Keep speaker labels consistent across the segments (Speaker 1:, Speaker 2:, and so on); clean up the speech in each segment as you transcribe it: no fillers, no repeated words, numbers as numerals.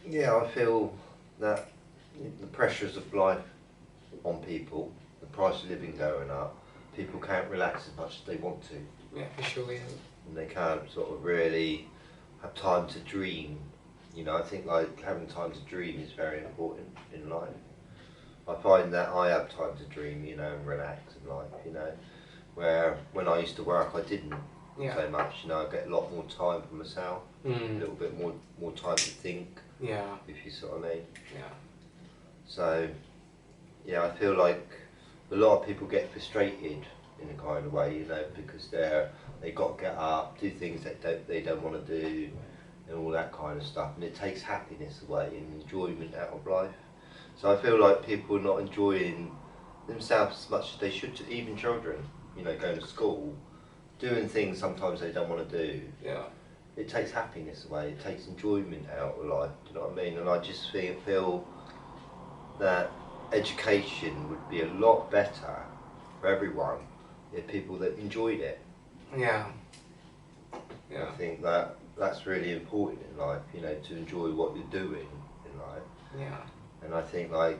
Speaker 1: Yeah, I feel that the pressures of life on people, the price of living going up, people can't relax as much as they want to.
Speaker 2: Yeah, for sure, yeah.
Speaker 1: And they can't sort of really have time to dream. You know, I think like having time to dream is very important in life. I find that I have time to dream, you know, and relax in life, you know. Where when I used to work, I didn't so much. You know, I get a lot more time for myself, a little bit more time to think.
Speaker 2: Yeah.
Speaker 1: If you sort of mean.
Speaker 2: Yeah.
Speaker 1: So, yeah, I feel like a lot of people get frustrated in a kind of way, you know, because they got to get up, do things that they don't want to do, and all that kind of stuff, and it takes happiness away and enjoyment out of life. So I feel like people are not enjoying themselves as much as they should. Even children, you know, going to school, doing things sometimes they don't want to do.
Speaker 2: Yeah.
Speaker 1: It takes happiness away. It takes enjoyment out of life. Do you know what I mean? And I just feel that education would be a lot better for everyone if people that enjoyed it.
Speaker 2: Yeah. Yeah.
Speaker 1: I think that's really important in life, you know, to enjoy what you're doing in life.
Speaker 2: Yeah.
Speaker 1: And I think like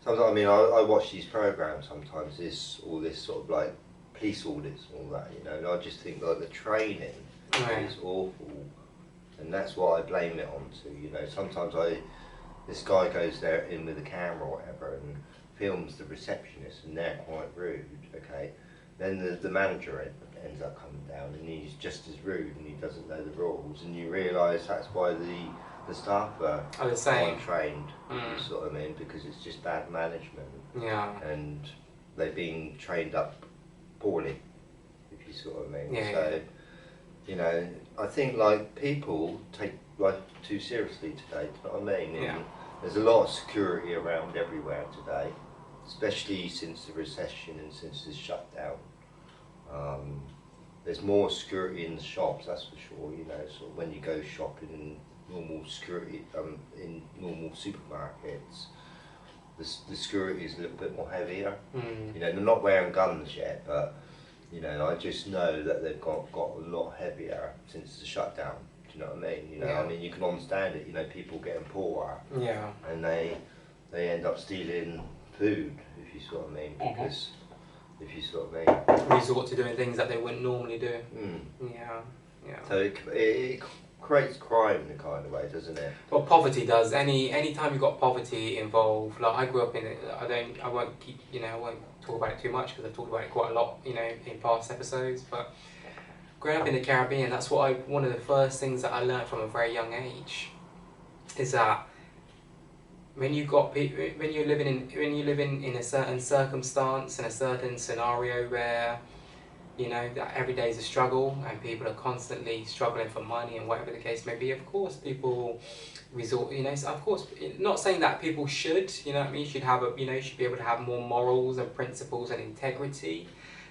Speaker 1: sometimes, I mean, I watch these programs sometimes, all this sort of like police audits and all that, you know, and I just think like the training is awful, and that's what I blame it on to, you know. Sometimes this guy goes there in with a camera or whatever and films the receptionist, and they're quite rude, okay. Then the manager ends up coming down and he's just as rude and he doesn't know the rules, and you realise that's why the staff are untrained, you sort of mean, because it's just bad management.
Speaker 2: Yeah.
Speaker 1: And they're being trained up poorly, if you sort of mean.
Speaker 2: Yeah.
Speaker 1: So, you know, I think like people take life too seriously today, do you know what I mean?
Speaker 2: Yeah.
Speaker 1: And there's a lot of security around everywhere today, especially since the recession and since the shutdown. There's more security in the shops, that's for sure, you know, so when you go shopping in normal security, in normal supermarkets, the security is a little bit more heavier. You know, they're not wearing guns yet, but you know, I just know that they've got a lot heavier since the shutdown. Do you know what I mean? You know, I mean, you can understand it. You know, people getting poorer, and they end up stealing food, if you sort of mean, because if you sort of mean,
Speaker 2: resort to doing things that they wouldn't normally do. Yeah. Yeah.
Speaker 1: So it creates crime in a kind of way, doesn't it?
Speaker 2: Well, poverty does. Any time you've got poverty involved, like I grew up in it. I won't keep, you know, I won't talk about it too much because I've talked about it quite a lot, you know, in past episodes. But growing up in the Caribbean, that's one of the first things that I learned from a very young age, is that when you're living in a certain circumstance, in a certain scenario where, you know, that every day is a struggle and people are constantly struggling for money and whatever the case may be, of course people resort, you know, so of course, not saying that people should, you know what I mean, you should be able to have more morals and principles and integrity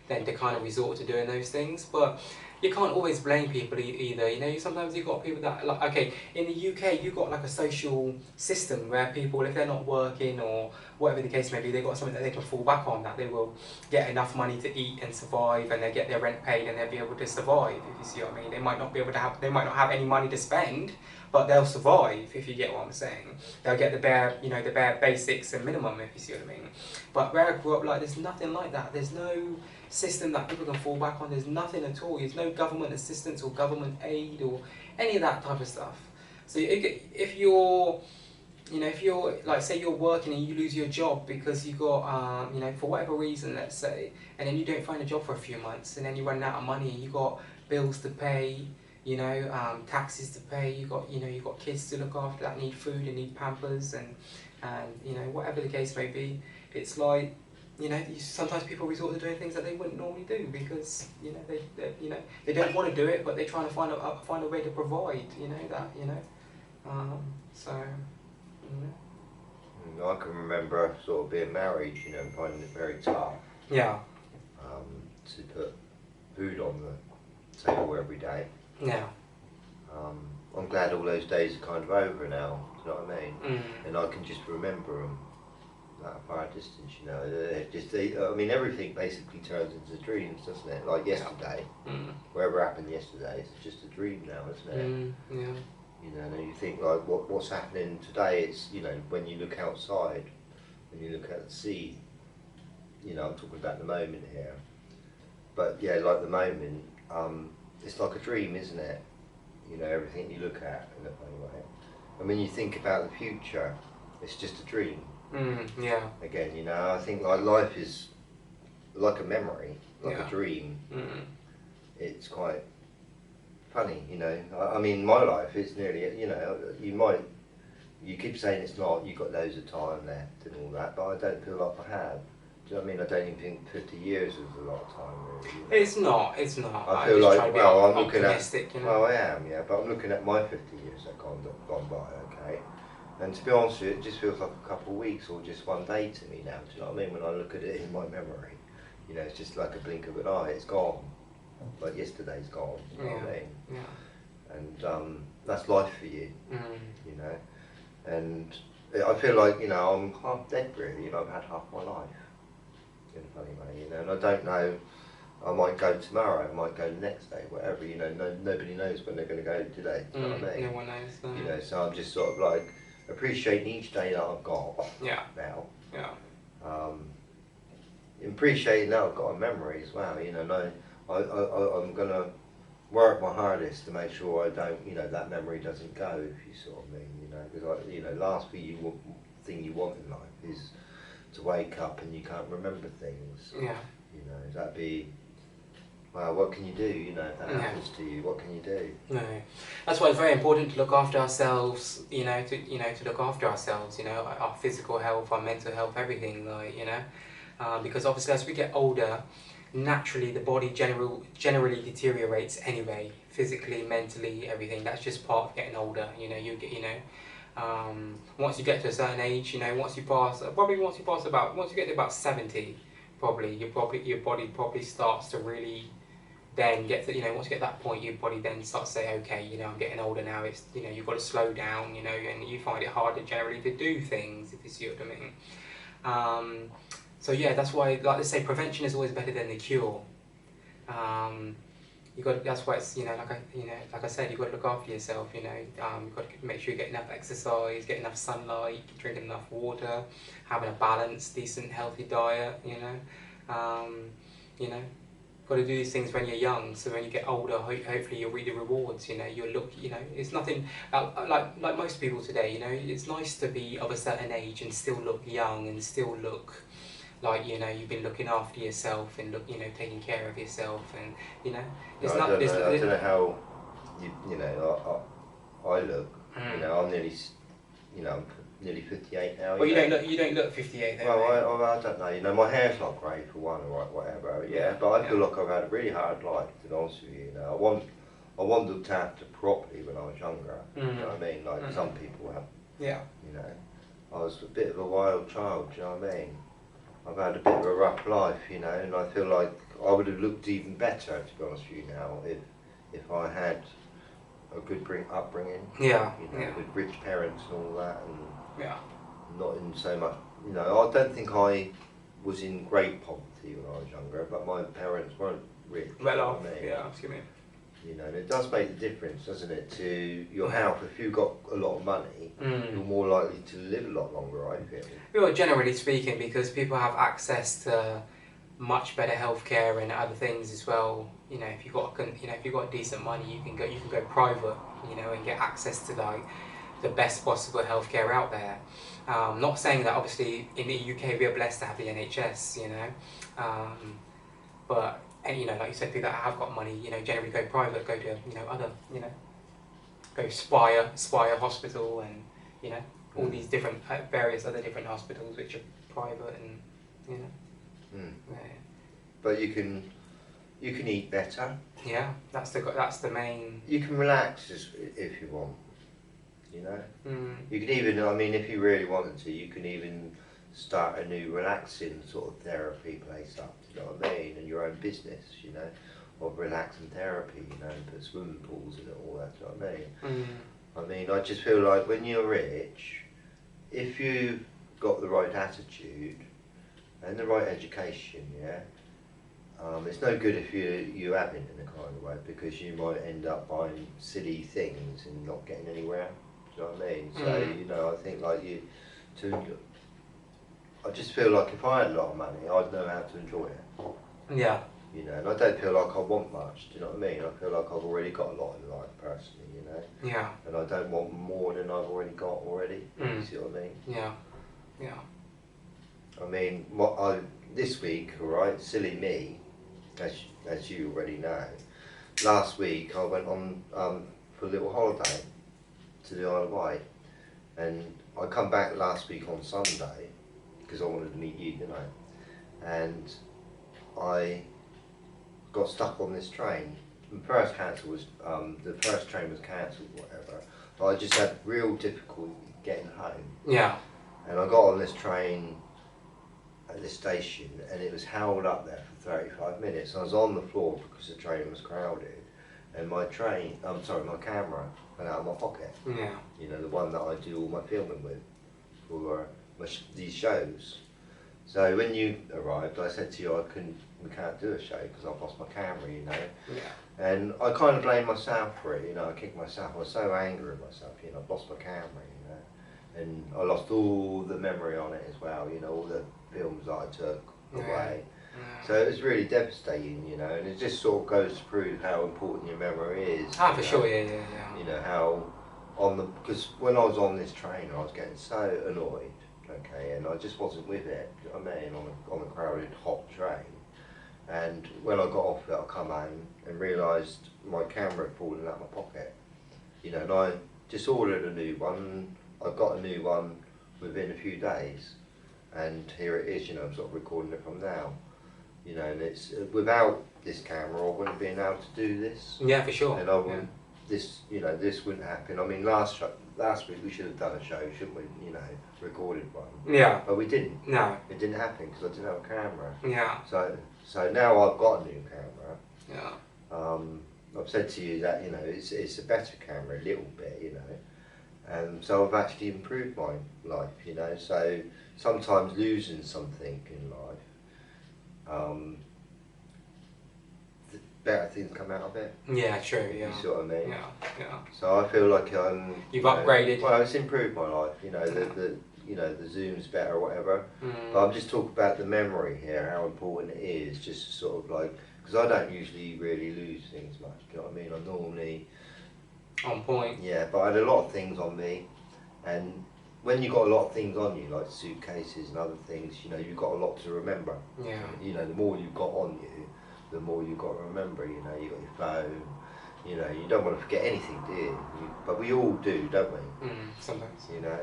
Speaker 2: than to kind of resort to doing those things, but you can't always blame people either, you know. Sometimes you've got people that, like, okay, in the UK you've got like a social system where people, if they're not working or whatever the case may be, they've got something that they can fall back on, that they will get enough money to eat and survive, and they get their rent paid and they'll be able to survive, if you see what I mean. They might not have any money to spend, but they'll survive, if you get what I'm saying. They'll get the bare basics and minimum, if you see what I mean. But where I grew up, like, there's nothing like that. There's no system that people can fall back on. There's nothing at all. There's no government assistance or government aid or any of that type of stuff. So if you're like, say you're working and you lose your job because you got you know, for whatever reason, let's say, and then you don't find a job for a few months, and then you run out of money and you got bills to pay, you know, taxes to pay, you got kids to look after that need food and need Pampers, and you know, whatever the case may be. It's like, you know, sometimes people resort to doing things that they wouldn't normally do because, you know, they don't want to do it, but they're trying to find a way to provide, you know, that, you know, so, you know.
Speaker 1: I can remember sort of being married, you know, and finding it very tough.
Speaker 2: Yeah.
Speaker 1: To put food on the table every day.
Speaker 2: Yeah.
Speaker 1: I'm glad all those days are kind of over now. Do you know what I mean? And I can just remember them that far distance. You know, I mean, everything basically turns into dreams, doesn't it? Like yesterday, whatever happened yesterday, it's just a dream now, isn't it?
Speaker 2: Yeah.
Speaker 1: You know, and you think like what's happening today. It's, you know, when you look outside, when you look at the sea. You know, I'm talking about the moment here. But yeah, like the moment, it's like a dream, isn't it? You know, everything you look at in a funny way. And when you think about the future, it's just a dream.
Speaker 2: Yeah.
Speaker 1: Again, you know, I think like life is like a memory, like a dream. It's quite funny, you know. I mean, my life is nearly, you know, you keep saying it's not, you've got loads of time left and all that, but I don't feel like I have. Do you know what I mean? I don't even think 50 years is a lot of time, really. You know?
Speaker 2: It's not.
Speaker 1: I feel like, well, I'm looking at,
Speaker 2: you know?
Speaker 1: well, I am, yeah, but I'm looking at my 50 years that gone by, okay? And to be honest with you, it just feels like a couple of weeks or just one day to me now, do you know what I mean? When I look at it in my memory, you know, it's just like a blink of an eye, it's gone. Like yesterday's gone, do you know what I mean?
Speaker 2: Yeah.
Speaker 1: And that's life for you, you know? And I feel like, you know, I'm half dead really, you know, I've had half my life. In a funny way, you know, and I don't know, I might go tomorrow, I might go the next day, whatever, you know, nobody knows when they're going to go today, do you know what I mean?
Speaker 2: No one knows that.
Speaker 1: You know, so I'm just sort of like appreciating each day that I've got now.
Speaker 2: Yeah.
Speaker 1: Appreciating that I've got a memory as well, you know, and I'm going to work my hardest to make sure I don't, you know, that memory doesn't go, if you sort of mean, you know, because, you know, last thing you want in life is to wake up and you can't remember things.
Speaker 2: Yeah.
Speaker 1: You know, that'd be, well, what can you do? You know, if that happens to you, what can you do?
Speaker 2: No, that's why it's very important to look after ourselves. You know, to look after ourselves. You know, our physical health, our mental health, everything. Like, you know, because obviously as we get older, naturally the body generally deteriorates anyway, physically, mentally, everything. That's just part of getting older. You know, once you get to a certain age, you know, once you get to about 70, probably your body probably starts to really then get to, you know, once you get to that point, your body then starts to say, okay, you know, I'm getting older now. It's, you know, you've got to slow down, you know, and you find it harder generally to do things, if you see what I mean. So yeah, that's why, like they say, prevention is always better than the cure. That's why it's, you know, like I said, you've got to look after yourself, you know, you've got to make sure you get enough exercise, get enough sunlight, drinking enough water, having a balanced, decent, healthy diet, you know, got to do these things when you're young, so when you get older, hopefully you'll reap the rewards, you know, you'll look, you know, it's nothing, like most people today, you know, it's nice to be of a certain age and still look young and still look like, you know, you've been looking after yourself and you know, taking care of yourself, and you know,
Speaker 1: I don't know how you know I look. You know, I'm nearly, you know, I'm nearly 58 now.
Speaker 2: Well, you don't look 58 though.
Speaker 1: Well, I don't know. You know, my hair's not great for one, or whatever. Yeah, but I feel like I've had a really hard life. To be honest with you, you know, I wasn't looked after properly when I was younger. You know what I mean? Like some people have.
Speaker 2: Yeah.
Speaker 1: You know, I was a bit of a wild child. Do you know what I mean? I've had a bit of a rough life, you know, and I feel like I would have looked even better, to be honest with you now, if I had a good upbringing.
Speaker 2: Yeah.
Speaker 1: You know, with rich parents and all that, and not in so much, you know, I don't think I was in great poverty when I was younger, but my parents weren't rich.
Speaker 2: Well off,
Speaker 1: I mean?
Speaker 2: yeah, excuse me.
Speaker 1: You know, and it does make the difference, doesn't it, to your health. If you've got a lot of money, you're more likely to live a lot longer, I feel.
Speaker 2: Well, generally speaking, because people have access to much better healthcare and other things as well. You know, if you've got decent money, you can go private, you know, and get access to like the best possible healthcare out there. Not saying that obviously in the UK we are blessed to have the NHS, you know, but. And you know, like you said, people that have got money, you know, generally go private, go to, you know, other, you know, go Spire Hospital, and you know, all these different various other different hospitals which are private, and you know. Yeah.
Speaker 1: But you can eat better.
Speaker 2: Yeah, that's the main.
Speaker 1: You can relax if you want. You know, you can even, I mean, if you really wanted to, you can even start a new relaxing sort of therapy place up, you know what I mean, and your own business, you know, of relaxing therapy, you know, and put swimming pools in it, all that, you know what I mean? I mean, I just feel like when you're rich, if you've got the right attitude and the right education, yeah, It's no good if you haven't in a kind of way, because you might end up buying silly things and not getting anywhere. Do you know what I mean? So you know, I think like I just feel like if I had a lot of money, I'd know how to enjoy it.
Speaker 2: Yeah.
Speaker 1: You know, and I don't feel like I want much. Do you know what I mean? I feel like I've already got a lot in life personally. You know.
Speaker 2: Yeah.
Speaker 1: And I don't want more than I've already got already. You see what I mean?
Speaker 2: Yeah. Yeah.
Speaker 1: I mean, this week, all right, silly me, as you already know. Last week I went on for a little holiday to the Isle of Wight, and I come back last week on Sunday because I wanted to meet you, didn't I? And I got stuck on this train. The first train was cancelled, whatever. But I just had real difficulty getting home.
Speaker 2: Yeah.
Speaker 1: And I got on this train at this station, and it was held up there for 35 minutes. I was on the floor because the train was crowded, and my camera went out of my pocket.
Speaker 2: Yeah.
Speaker 1: You know, the one that I do all my filming with for these shows. So when you arrived, I said to you, we can't do a show because I've lost my camera, you know.
Speaker 2: Yeah.
Speaker 1: And I kind of blame myself for it, you know. I kicked myself. I was so angry at myself, you know. I've lost my camera, you know, and I lost all the memory on it as well, you know, all the films that I took away.
Speaker 2: Yeah.
Speaker 1: So it was really devastating, you know, and it just sort of goes to prove how important your memory is.
Speaker 2: Ah, for sure, yeah.
Speaker 1: You know, how because when I was on this train, I was getting so annoyed, okay, and I just wasn't with it, you know what I mean, on a crowded, hot train. And when I got off it, I come home and realised my camera had fallen out of my pocket, you know, and I just ordered a new one. I got a new one within a few days, and here it is, you know, I'm sort of recording it from now. You know, and it's without this camera, I wouldn't have been able to do this.
Speaker 2: Yeah, for sure.
Speaker 1: And I wouldn't, this wouldn't happen. I mean, last week we should have done a show, shouldn't we? You know, recorded one.
Speaker 2: Yeah.
Speaker 1: But we didn't.
Speaker 2: No.
Speaker 1: It didn't happen because I didn't have a camera.
Speaker 2: Yeah.
Speaker 1: So now I've got a new camera.
Speaker 2: Yeah.
Speaker 1: I've said to you that, you know, it's a better camera a little bit, you know. And so I've actually improved my life, you know. So sometimes losing something in life, better things come out of it.
Speaker 2: Yeah, true, yeah.
Speaker 1: You see what I mean?
Speaker 2: Yeah.
Speaker 1: So I feel like
Speaker 2: you've upgraded.
Speaker 1: Well, it's improved my life, you know, the zoom's better or whatever. But I'm just talking about the memory here, how important it is, just sort of like, because I don't usually really lose things much, do you know what I mean? I'm normally
Speaker 2: on point.
Speaker 1: Yeah, but I had a lot of things on me, and when you've got a lot of things on you, like suitcases and other things, you know, you've got a lot to remember.
Speaker 2: Yeah.
Speaker 1: You know, the more you've got on you, the more you've got to remember. You know, you've got your phone, you know, you don't want to forget anything, do you? But we all do, don't we?
Speaker 2: Sometimes.
Speaker 1: You know,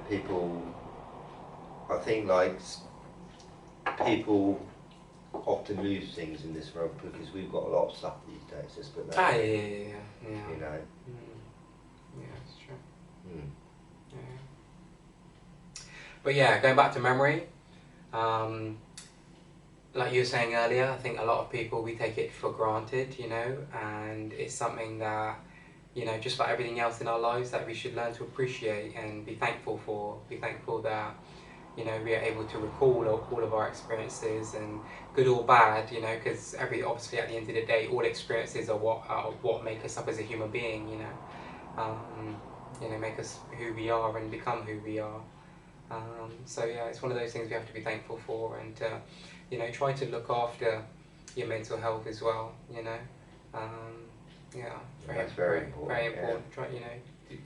Speaker 1: people, I think like people often lose things in this world because we've got a lot of stuff these days, let's put that.
Speaker 2: Yeah.
Speaker 1: You know.
Speaker 2: Yeah, it's true.
Speaker 1: Mm.
Speaker 2: Yeah. But yeah, going back to memory, like you were saying earlier, I think a lot of people, we take it for granted, you know, and it's something that, you know, just like everything else in our lives, that we should learn to appreciate and be thankful for. Be thankful that, you know, we are able to recall all of our experiences, and good or bad, you know, because obviously at the end of the day, all experiences are what make us up as a human being, you know, make us who we are and become who we are. So yeah, it's one of those things we have to be thankful for, and you know, try to look after your mental health as well, you know.
Speaker 1: That's very important.
Speaker 2: Very important. Yeah.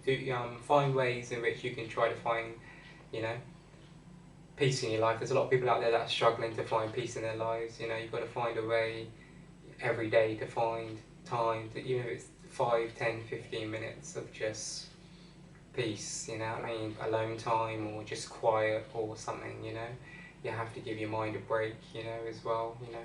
Speaker 2: Try, you know, find ways in which you can try to find, you know, peace in your life. There's a lot of people out there that are struggling to find peace in their lives. You know, you've got to find a way every day to find time to, even if it's 5, 10, 15 minutes of just peace, you know what I mean, alone time or just quiet or something, you know. You have to give your mind a break, you know, as well, you know.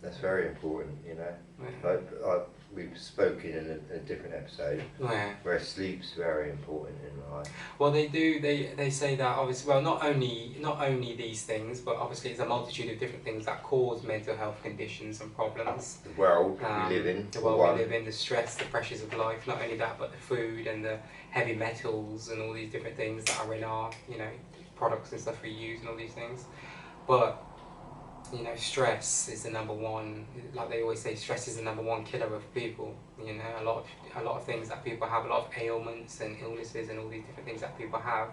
Speaker 1: That's very important, you know. Yeah. We've spoken in a different episode where sleep's very important in life.
Speaker 2: Well, they do. They say that obviously. Well, not only these things, but obviously it's a multitude of different things that cause mental health conditions and problems.
Speaker 1: The world we live in.
Speaker 2: The world we live in, the stress, the pressures of life. Not only that, but the food and the heavy metals and all these different things that are in our, you know, products and stuff we use and all these things. But you know, stress is the number one. Like they always say, stress is the number one killer of people. You know, a lot of things that people have, a lot of ailments and illnesses and all these different things that people have,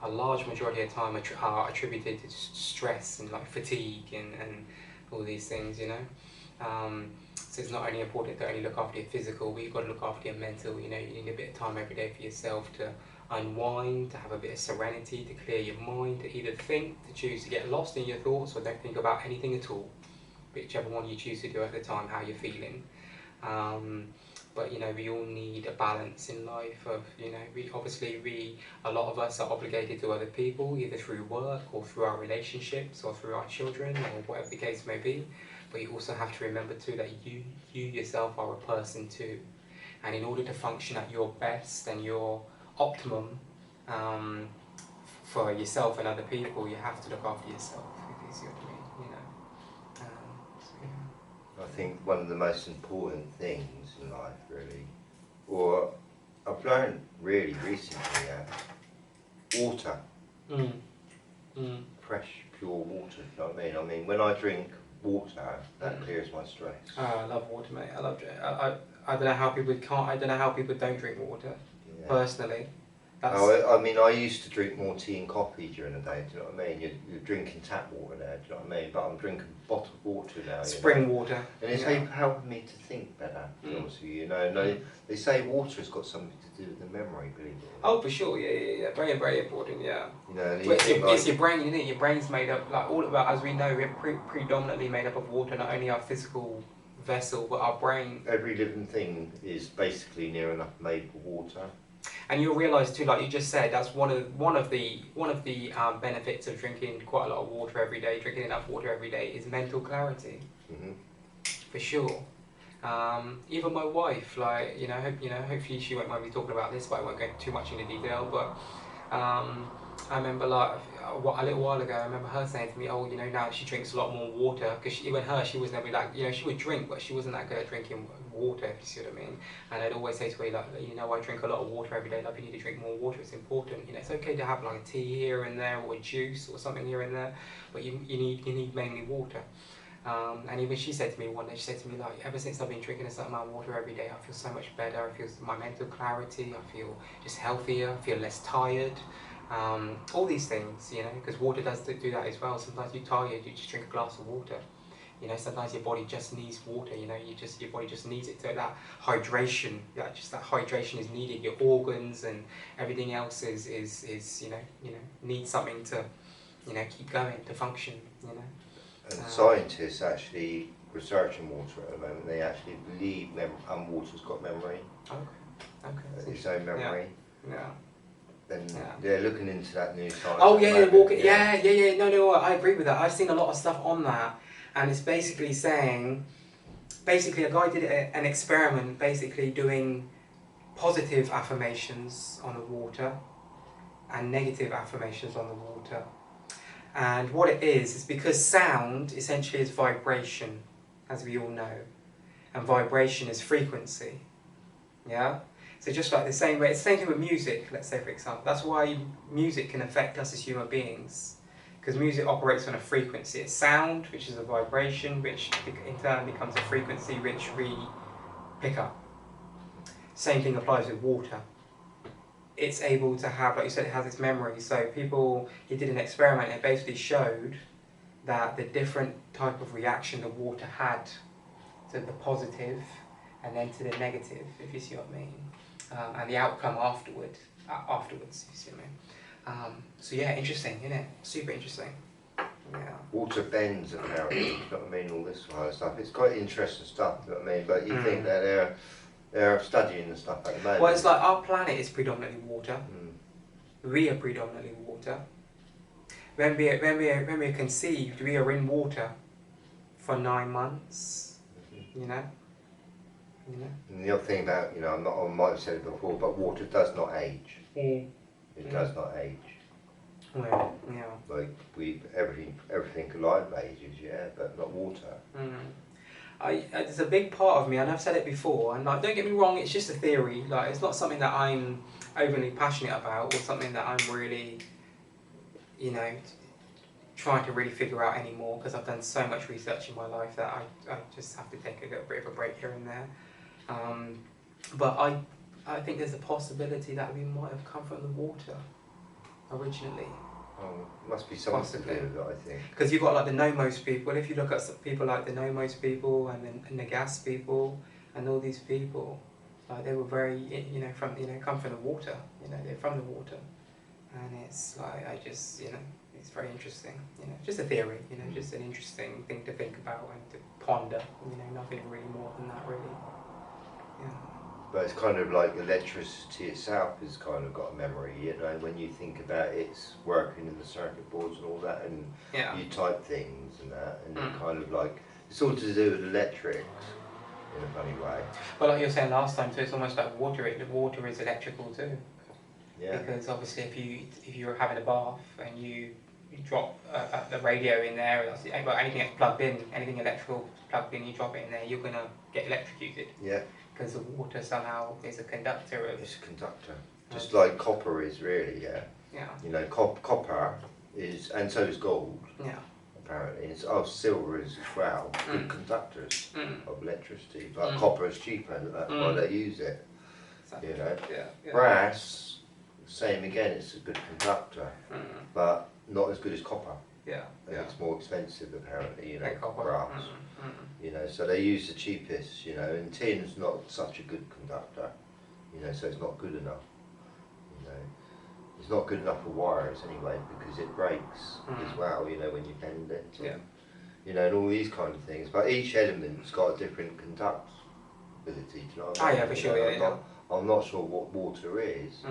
Speaker 2: a large majority of the time are attributed to stress and like fatigue and all these things. You know, so it's not only important to only look after your physical, but you've got to look after your mental. You know, you need a bit of time every day for yourself to unwind, to have a bit of serenity, to clear your mind, to either think, to choose to get lost in your thoughts, or don't think about anything at all, whichever one you choose to do at the time, how you're feeling. But you know, we all need a balance in life of, you know, a lot of us are obligated to other people, either through work or through our relationships or through our children or whatever the case may be. But you also have to remember too that you yourself are a person too, and in order to function at your best and your optimum for yourself and other people, you have to look after yourself, if you see what I mean, you know. So, yeah.
Speaker 1: I think one of the most important things in life, really, or I've learned really recently, water. Fresh, pure water, you know what I mean? I mean, when I drink water, that clears my stress.
Speaker 2: Oh, I love water, mate. I love it. I don't know how people can't. I don't know how people don't drink water. Yeah. Personally,
Speaker 1: I mean, I used to drink more tea and coffee during the day. Do you know what I mean? You're drinking tap water now. Do you know what I mean? But I'm drinking bottled water now.
Speaker 2: Spring water.
Speaker 1: And it's helped me to think better. To be honest with you, you know. They say water has got something to do with the memory. Believe it or not.
Speaker 2: Oh, for sure. Yeah. Very, very important. Yeah.
Speaker 1: You know,
Speaker 2: it's your brain. You know, your brain's made up. Like all of that, as we know, we're predominantly made up of water. Not only our physical vessel, but our brain.
Speaker 1: Every living thing is basically near enough made of water.
Speaker 2: And you'll realise too, like you just said, that's one of the benefits of drinking quite a lot of water every day. Drinking enough water every day is mental clarity, for sure. Even my wife, like hopefully she won't mind me talking about this, but I won't go too much into detail. But I remember like a little while ago, I remember her saying to me, oh, you know, now she drinks a lot more water, because she was never like, you know, she would drink, but she wasn't that good at drinking water, if you see what I mean. And I'd always say to her, like, you know, I drink a lot of water every day, like, you need to drink more water, it's important. You know, it's okay to have like a tea here and there, or a juice or something here and there, but you need mainly water. And even she said to me one day, she said to me, like, ever since I've been drinking a certain amount of water every day, I feel so much better. I feel my mental clarity, I feel just healthier, I feel less tired. All these things, you know, because water does do that as well. Sometimes you're tired, you just drink a glass of water. You know, sometimes your body just needs water. You know, your body just needs it. So that hydration, that hydration is needed. Your organs and everything else is you know needs something to, you know, keep going, to function. You know.
Speaker 1: And scientists actually researching water at the moment. They actually believe water's got memory.
Speaker 2: Okay.
Speaker 1: Its own memory.
Speaker 2: Yeah.
Speaker 1: And they're looking into that new science.
Speaker 2: Oh yeah. No, I agree with that. I've seen a lot of stuff on that, and it's basically saying, a guy did an experiment, basically doing positive affirmations on the water and negative affirmations on the water. And what it is because sound essentially is vibration, as we all know, and vibration is frequency. Yeah. So just like the same way, it's the same thing with music, let's say for example. That's why music can affect us as human beings. Because music operates on a frequency. It's sound, which is a vibration, which in turn becomes a frequency which we pick up. Same thing applies with water. It's able to have, like you said, it has its memory. So he did an experiment and it basically showed that the different type of reaction the water had to the positive and then to the negative, if you see what I mean. And the outcome afterwards, if you see what I mean. So yeah, interesting, isn't it? Super interesting. Yeah.
Speaker 1: Water bends apparently, you know what I mean, all this kind of stuff. It's quite interesting stuff, you know what I mean, but you think that they're studying the stuff at the moment.
Speaker 2: Well, it's like our planet is predominantly water. We are predominantly water. When we are conceived, we are in water for 9 months, you know.
Speaker 1: And the other thing about, you know, I might have said it before, but water does not age. It does not age.
Speaker 2: Well, yeah.
Speaker 1: Like everything alive ages, yeah, but not water.
Speaker 2: There's a big part of me, and I've said it before, and like, don't get me wrong, it's just a theory. Like, it's not something that I'm overly passionate about, or something that I'm really, you know, trying to really figure out anymore, because I've done so much research in my life that I just have to take a little bit of a break here and there. But I think there's a possibility that we might have come from the water originally.
Speaker 1: Oh, must be something to do with it, I think.
Speaker 2: Because you've got like the Nomos people. If you look at some people like the Nomos people and the gas people and all these people, they were very, you know, come from the water. You know, they're from the water, and it's like it's very interesting. You know, just a theory. You know, just an interesting thing to think about and to ponder. You know, nothing really more than that, really. Yeah.
Speaker 1: But it's kind of like electricity itself has kind of got a memory, you know, when you think about it's working in the circuit boards and all that, and you type things and that, and it kind of like, it's all to do with electrics in a funny way.
Speaker 2: Well, like you were saying last time, so it's almost like water. Water is electrical too.
Speaker 1: Yeah.
Speaker 2: Because obviously if you're having a bath and you drop the radio in there, or anything that's plugged in, anything electrical plugged in, you drop it in there, you're going to get electrocuted.
Speaker 1: Yeah. Because
Speaker 2: the water somehow is a conductor of...
Speaker 1: It's a conductor. Just like copper is really, yeah. You know, copper is, and so is gold. Yeah. Apparently. It's, silver is as well. Good conductors of electricity. But copper is cheaper, that's why they use it. Exactly. You know. Yeah. Brass, same again, it's a good conductor. But not as good as copper. Yeah. It's more expensive apparently, you know, brass. You know, so they use the cheapest, you know, and tin's not such a good conductor, you know, so it's not good enough, you know. It's not good enough for wires anyway, because it breaks as well, you know, when you bend it. You know, and all these kind of things. But each element's got a different conductability, do you know what I mean?
Speaker 2: Oh yeah, for sure,
Speaker 1: I'm not sure what water is.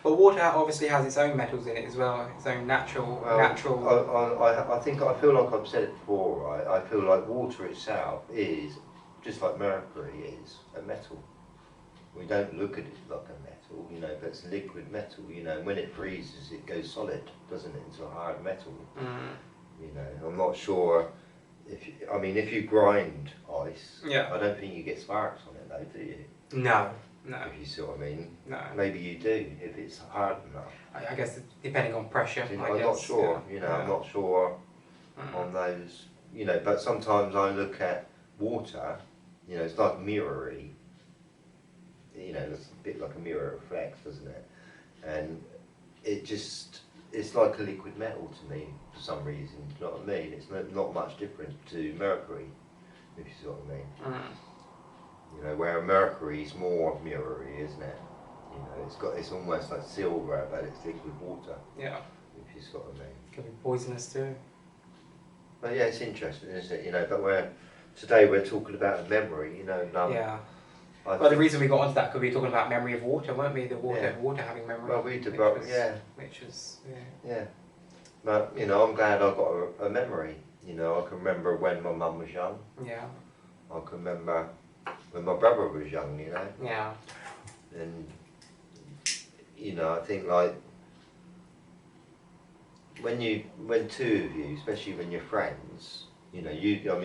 Speaker 2: Well, water obviously has its own metals in it as well, its own natural...
Speaker 1: I feel like I've said it before, right? I feel like water itself is, just like mercury is, a metal. We don't look at it like a metal, you know, but it's liquid metal, you know, and when it freezes it goes solid, doesn't it, into a hard metal. You know, I'm not sure, if you grind ice, I don't think you get sparks on it though, do you?
Speaker 2: No.
Speaker 1: If you see what I mean.
Speaker 2: No.
Speaker 1: Maybe you do, if it's hard enough.
Speaker 2: I guess depending on pressure,
Speaker 1: I'm not sure, you know, I'm not sure on those, you know, but sometimes I look at water, you know, it's like mirrory, you know, it's a bit like a mirror reflects, doesn't it? And it's like a liquid metal to me for some reason, do you know what I mean? It's not much different to mercury, if you see what I mean. You know, where mercury is more mirrory, isn't it? You know, it's almost like silver, but it's liquid water. Yeah. If you see what I mean.
Speaker 2: Can be poisonous too.
Speaker 1: But yeah, it's interesting, isn't it? You know, but today we're talking about memory. You know.
Speaker 2: Well, the reason we got onto that because we were talking about memory of water, weren't we? The water having memory.
Speaker 1: Well, we did, which was. But you know, I'm glad I got a memory. You know, I can remember when my mum was young. Yeah. I can remember when my brother was young, you know. Yeah. And you know, I think like when two of you, especially when you're friends, you know,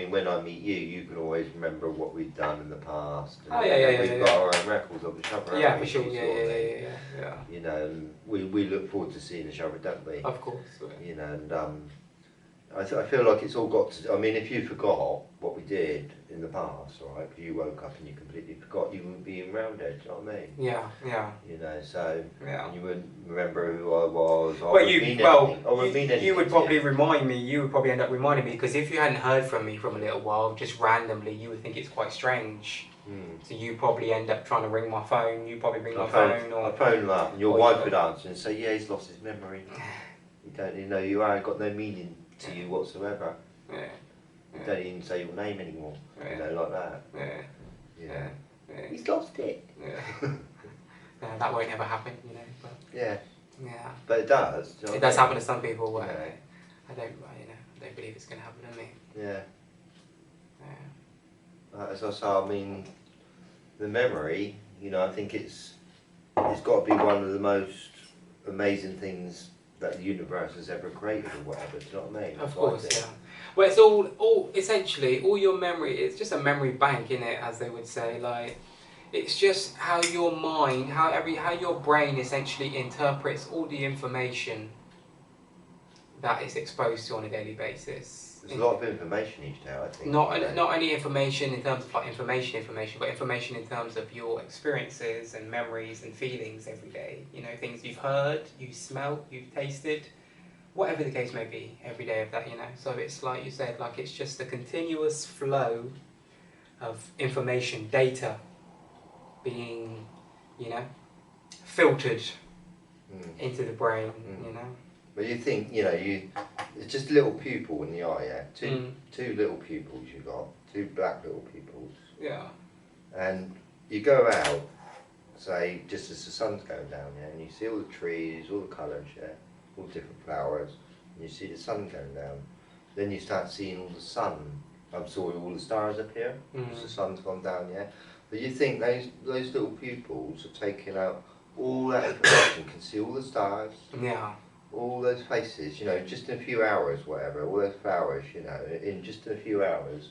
Speaker 1: when I meet you, you can always remember what we've done in the past. And we've got our own records of each other.
Speaker 2: Yeah, for sure. Yeah.
Speaker 1: You know, and we look forward to seeing each other, don't we?
Speaker 2: Of course.
Speaker 1: You know, and I feel like it's all got to. I mean, if you forgot what we did in the past, all right, because you woke up and you completely forgot, you wouldn't be around there. Do you know what I mean? Yeah. You know, so and you wouldn't remember who I was.
Speaker 2: You would probably remind me. You would probably end up reminding me because if you hadn't heard from me from a little while, just randomly, you would think it's quite strange. So you probably end up trying to ring my phone. You probably ring my phone, or
Speaker 1: I phone up, and your wife would answer and say, "Yeah, he's lost his memory. You don't, you know, you ain't got no meaning to you whatsoever. You don't even say your name anymore. You know, like that. Yeah. He's lost it.
Speaker 2: That won't ever happen, you know. But
Speaker 1: yeah. But it does.
Speaker 2: You know, it does happen to some people. Where I don't believe it's going to happen to me.
Speaker 1: Yeah. As I say, I mean, the memory. You know, I think it's got to be one of the most amazing things that the universe has ever created or whatever, do you know what I mean?
Speaker 2: Of course, yeah. Well, it's all essentially, all your memory, it's just a memory bank, in it, as they would say. Like, it's just how your mind, how your brain essentially interprets all the information that it's exposed to on a daily basis.
Speaker 1: There's a lot of information each day, I think.
Speaker 2: Not only information in terms of like information, but information in terms of your experiences and memories and feelings every day. You know, things you've heard, you smelt, you've tasted, whatever the case may be, every day of that, you know. So it's like you said, like it's just a continuous flow of information, data being, you know, filtered into the brain, you know.
Speaker 1: But you think, you know, it's just a little pupil in the eye, yeah? Two little pupils you got, two black little pupils.
Speaker 2: Yeah.
Speaker 1: And you go out, say, just as the sun's going down, yeah, and you see all the trees, all the colours, yeah, all the different flowers, and you see the sun going down. Then you start seeing all the sun. I'm sorry, all the stars up here, because the sun's gone down, yeah. But you think those little pupils are taking out all that information, can see all the stars.
Speaker 2: Yeah.
Speaker 1: All those faces, you know, just in a few hours, whatever, all those flowers, you know, in just a few hours,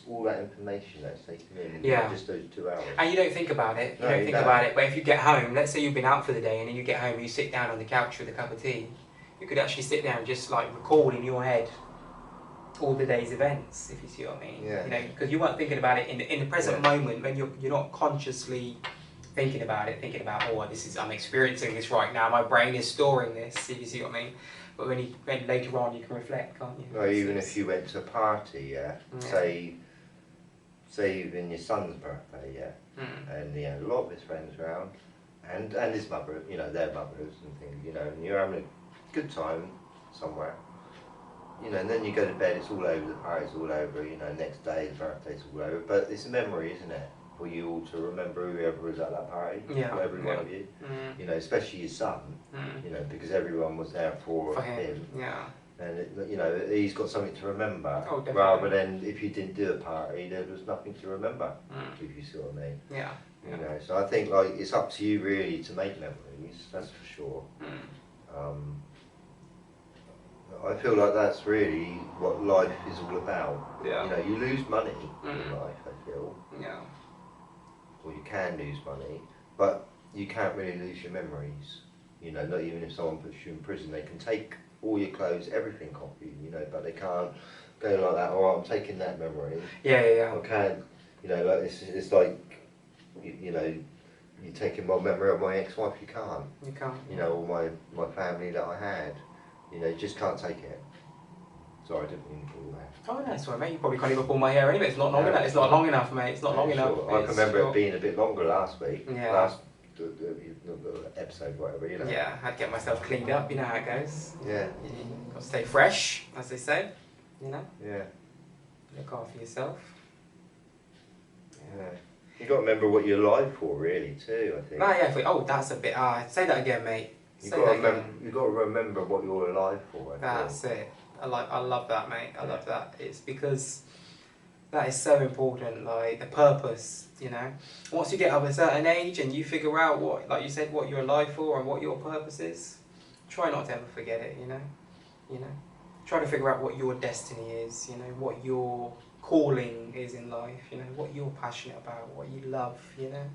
Speaker 1: all that information that's taken in just those 2 hours.
Speaker 2: And you don't think about it, you don't think about it, but if you get home, let's say you've been out for the day and then you get home and you sit down on the couch with a cup of tea, you could actually sit there and just like recall in your head all the day's events, if you see what I mean.
Speaker 1: Yeah.
Speaker 2: You know, because you weren't thinking about it in the present moment when you're not consciously thinking about, oh, I'm experiencing this right now, my brain is storing this, if you see what I mean. But when later on you can reflect, can't you?
Speaker 1: No, even if you went to a party, say even your son's birthday, and he had a lot of his friends around, and his mother, you know, their mothers and things, you know, and you're having a good time somewhere, you know, and then you go to bed, it's all over, the party's all over, you know, next day the birthday's all over, but it's a memory, isn't it? For you all to remember whoever was at that party, for every one of you, you know, especially your son, you know, because everyone was there for him.
Speaker 2: Yeah.
Speaker 1: And you know, he's got something to remember, rather than if you didn't do a party, there was nothing to remember. If you see what I mean.
Speaker 2: Yeah.
Speaker 1: You know, so I think like it's up to you really to make memories. That's for sure. I feel like that's really what life is all about.
Speaker 2: Yeah.
Speaker 1: You know, you lose money in life. I feel.
Speaker 2: Yeah.
Speaker 1: Or you can lose money, but you can't really lose your memories. You know, not even if someone puts you in prison, they can take all your clothes, everything off you, you know, but they can't go like that, oh, I'm taking that memory.
Speaker 2: Yeah.
Speaker 1: I can't, you know, like it's like, you know, you're taking my memory of my ex-wife, you can't.
Speaker 2: You can't.
Speaker 1: You know, or my family that I had, you know, you just can't take it. Sorry, I didn't mean to pull that.
Speaker 2: Oh, no, that's all right, mate. You probably can't even pull my hair anyway. It's not long enough. It's not long enough, mate. It's not long enough.
Speaker 1: I can remember it being a bit longer last week.
Speaker 2: Yeah.
Speaker 1: Last episode, whatever, you know.
Speaker 2: Yeah, I had to get myself cleaned up. You know how it goes.
Speaker 1: Yeah.
Speaker 2: You got to stay fresh, as they say. You know.
Speaker 1: Yeah.
Speaker 2: Look after yourself.
Speaker 1: Yeah. You got to remember what you're alive for, really, too. I think.
Speaker 2: Ah, yeah. That's a bit. Say that again, mate.
Speaker 1: You got to remember what you're alive for.
Speaker 2: That's it. I love that, mate. I love that. It's because that is so important. Like the purpose, you know. Once you get up a certain age and you figure out what, like you said, what you're alive for and what your purpose is, try not to ever forget it. You know. You know. Try to figure out what your destiny is. You know what your calling is in life. You know what you're passionate about, what you love. You know.